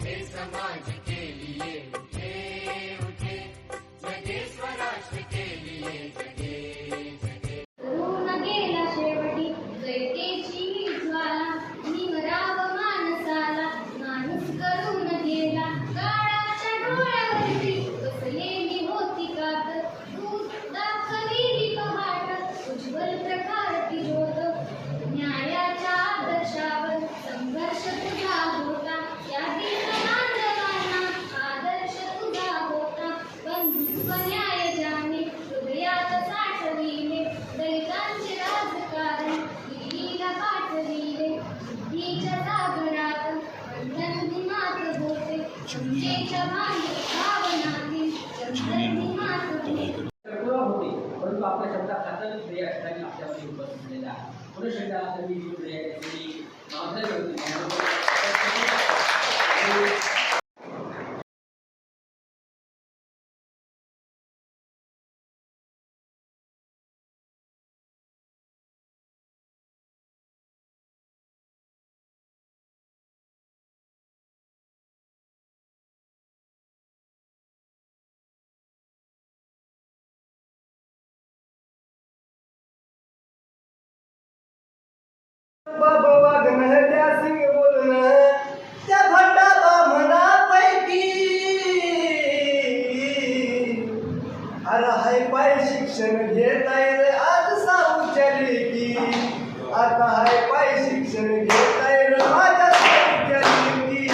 हे समाज के लिए उठे उठे, जगे स्वराष्ट्र के लिए जगे जगे। तरुण गेला शेवटी जयतेची ज्वाला, निवराव मानसाला माणूस करून गेला. काळाच्या डोळ्यावरती बसलेली होती कात, दूध दाखविली पहाट, उज्ज्वल प्रकारती ज्योत. न्यायाच्या आदर्शावर संघर्ष तुझा होता, या दीन बांधवांना आदर्श तुझा होता. बंधुत्व न्याय ज्याने हृदयात साठविले, दलितांचे राजकारण दिल्लीला पाठविले. बुद्धीच्या सागरात बंधन भीमात होते, क्षमतेच्या भावनातील चंदन भीमात होते. परंतु आपल्या शब्दात आता या ठिकाणी आपल्यामध्ये उपस्थित झालेला आहे. पुरुष शब्दात मी बाबा वागणं त्या सिंग बोलणं त्या भटा बामणापैकी, अरे हाय पाय शिक्षण घेता येईल आज साऊच्या लेकी. आता हाय पाय शिक्षण घेता येईल माझ्या साऊच्या लेकी.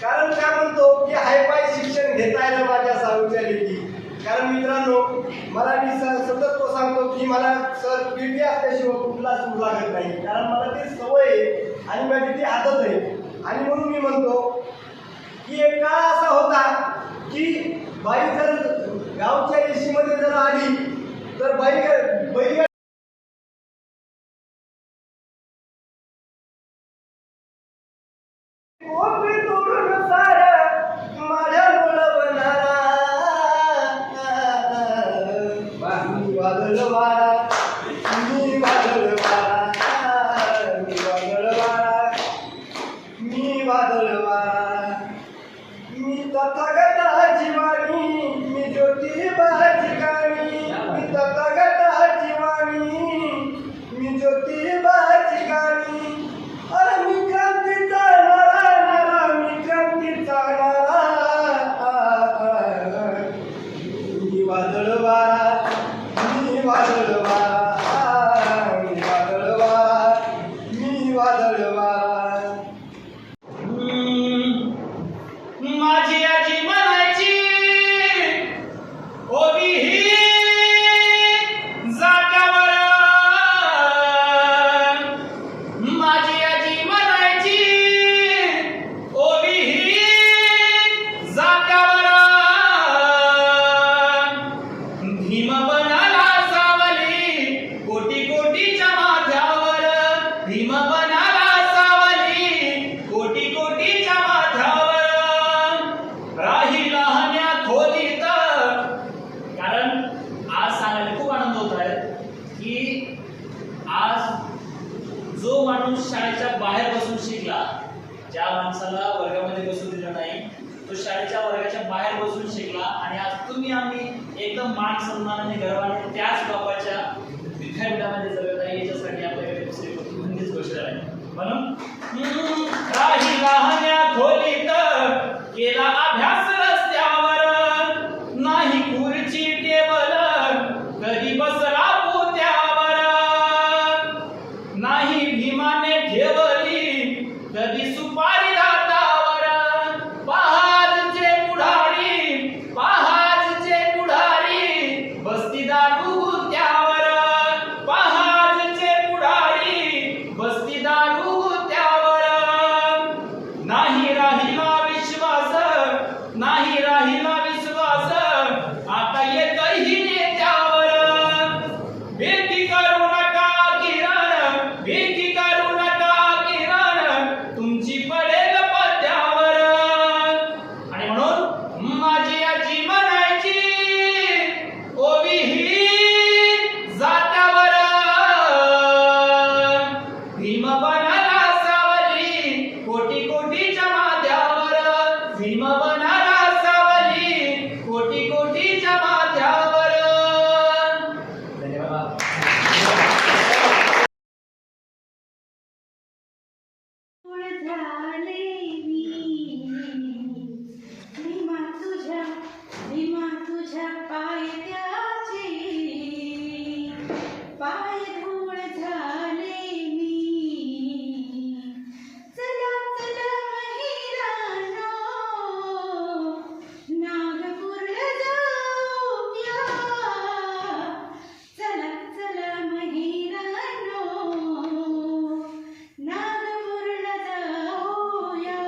कारण काय म्हणतो की हाय पाय शिक्षण घेता येईल माझ्या साऊच्या लेकी. कारण मित्रांनो, मराठी सतत तो सांगतो की मला सर पीटी असल्याशिवाय कुठला सूर लागत नाही, कारण मला ती सवय आहे आणि माझी ती आदत आहे. आणि म्हणून मी म्हणतो की एक काळ असा होता की बाई जर गावच्या एशीमध्ये जर आली तर बैल तोडून साऱ्या माझ्या मुलवणारा वादळ वारा, मी वादळ वारा, मी वादळ वारा, मी वादळ वारा. मी तथागताची वाणी, मी ज्योतिबाची गाणी. मी तथागताची वाणी, मी ज्योतिबाची गाणी. अरे मी क्रांतीचा नारा, मी क्रांतीचा नारा. मी वादळ वारा, मी वादळ वारा, मी वादळ वारा, मी वादळ वारा. माझी आजी म्हणायची ओवी ही जात्यावर. माझी आजी म्हणायची ओवी ही जात्यावर. भीम बनाला सावली कोटी कोटीच्या माथ्यावर. भीम बनाला सावली कोटी कोटीच्या माथ्यावर. राही लहान्या खोलीत. कारण आज सांगायला खूप आनंद होत आहे की आज जो माणूस शाळेच्या बाहेर बसून शिकला, ज्या माणसाला वर्गामध्ये बसू दिलं नाही, तो शाळेच्या वर्गाच्या बाहेर बसून शिकला. आणि आज तुम्ही आम्ही एकदम मान सन्मानाने गर्वाने त्याच बापाच्या विद्यापीठामध्ये जगत आहे. याच्यासाठी आपल्याकडे दुसरी कोणतीच गोष्ट आहे. म्हणून राही लहान्या खोलीत केला अभ्यास रस्त्यावर. नाही खुर्ची टेबल कधी बसला पोत्यावर. नाही भीमाने ठेवली कधी सुपारी दातावर. पहाजचे पुढारी, पहाजचे पुढारी बसती दारू गुत्यावर. पहाजचे पुढारी बसती दारू गुत्यावर. नाही राहिला विश्वास, झाले भीमा तुझ्या पायथ्याचे पाय धूळ झाले चला चला महिलांनो नागपूरला जाऊया चला चला महिलांनो नागपूरला जाऊया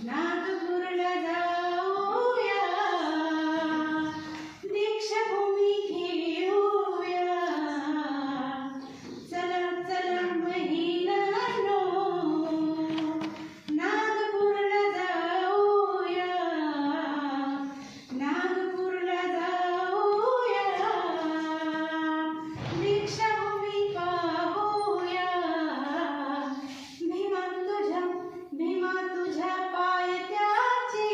नागपूरला जाऊया दीक्षाभूमी घेऊया चला चला महिलांनो नागपूरला जाऊया नागपूरला जाऊया दीक्षाभूमी पाहूया भीमा तुझ्या पायथ्याचे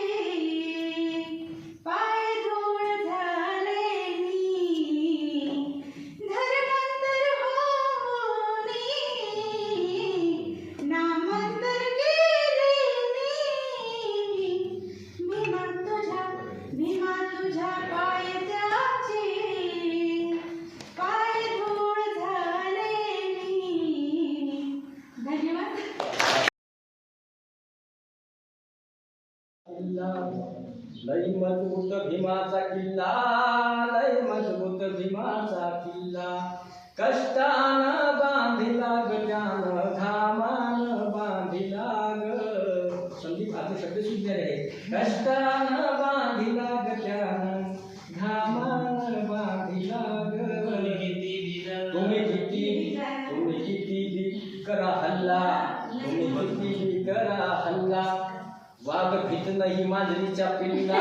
पाय धूळ झाले धर्मांतर होऊनी नामांतर केले भीमा तुझ्या पायथ्याचे पाय धूळ झाले धन्यवाद. लई मजबूत भीमाचा किल्ला लई मजबूत भीमाचा किल्ला कष्टानं बांधिला ग त्यानं घामानं बांधिला ग संदीप आता शब्द सुद्धा आहे कष्टानं बांधिला ग त्यानं घामानं बांधिला ग तुम्ही किती करा हल्ला तुम्ही किती करा हल्ला वाघ भीत नाही मांजरीच्या पिल्ला